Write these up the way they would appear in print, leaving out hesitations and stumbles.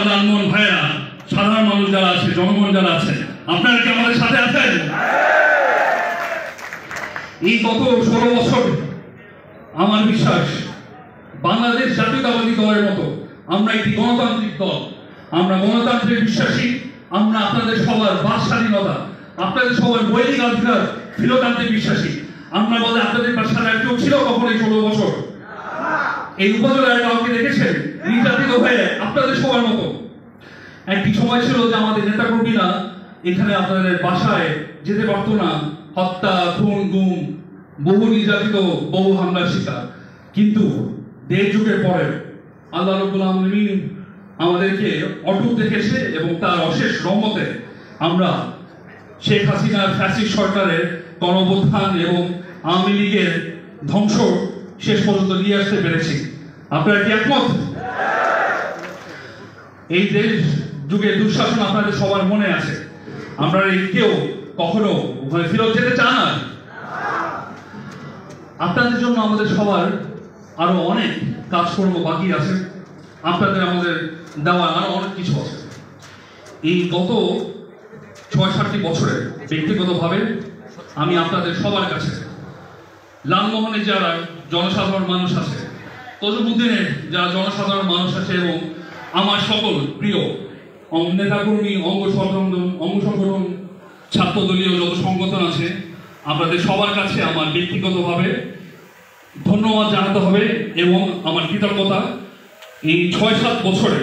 লালমোহন ভাইয়া, সাধারণ মানুষ যারা আছে, জনগণ যারা আছে, আপনারা কি আমাদের সাথে আছেন? এই গত 16 বছর আমার বিশ্বাস বাংলাদেশ জাতীয়তাবাদী দলের মতো আমরা একটি গণতান্ত্রিক দল, আমরা গণতান্ত্রিক বিশ্বাসী, আমরা আপনাদের সবার বাক স্বাধীনতা, আপনাদের সবার মৌলিক অধিকার ফিরত আনতে বিশ্বাসী। আমরা বলে আপনাদের সাথে কেউ ছিল কখনো এই 16 বছর? এই উপজেলার কাউকে দেখেছেন নির্যাতিত হয়ে আপনাদের সবার মতো? একটি সময় ছিল যে আমাদের নেতাকর্মীরা এখানে আপনাদের বাসায় যেতে পারতো না, হত্যা, খুন, গুম, বহু নির্যাতিত, বহু হামলার শিকার। কিন্তু 1.5 যুগের পরে আল্লাহ রাব্বুল আলামিন আমাদেরকে অটুট রেখেছে এবং তার অশেষ রহমতে আমরা শেখ হাসিনার ফ্যাসিস্ট সরকারের গণঅভ্যুত্থান এবং আওয়ামী লীগের ধ্বংস শেষ পর্যন্ত নিয়ে আসতে পেরেছি। আপনারা কি একমত? এই দেশ যুগের দুঃশাসন আপনাদের সবার মনে আছে। আমরা কেউ কখনো ফেরত যেতে চান না। আপনাদের জন্য আমাদের সবার আরো অনেক কাজকর্ম বাকি আছে, আপনাদের আমাদের দেওয়া আরো অনেক কিছু আছে। এই গত ৬-৭টি বছরে ব্যক্তিগতভাবে আমি আপনাদের সবার কাছে, লালমোহনের যারা জনসাধারণ মানুষ আছে, তজুমুদ্দিনের যারা জনসাধারণ মানুষ আছে এবং আমার সকল প্রিয় নেতাকর্মী, অঙ্গ সংগঠন, ছাত্রদলীয় যত সংগঠন আছে, আপনাদের সবার কাছে আমার ব্যক্তিগতভাবে ধন্যবাদ জানাতে হবে এবং আমার কৃতজ্ঞতা। এই ৬-৭ বছরে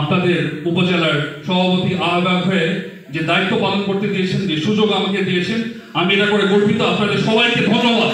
আপনাদের উপজেলার সভাপতি আহ্বায়ক হয়ে যে দায়িত্ব পালন করতে দিয়েছেন, যে সুযোগ আমাকে দিয়েছেন, আমি এটা করে গর্বিত। আপনাদের সবাইকে ধন্যবাদ।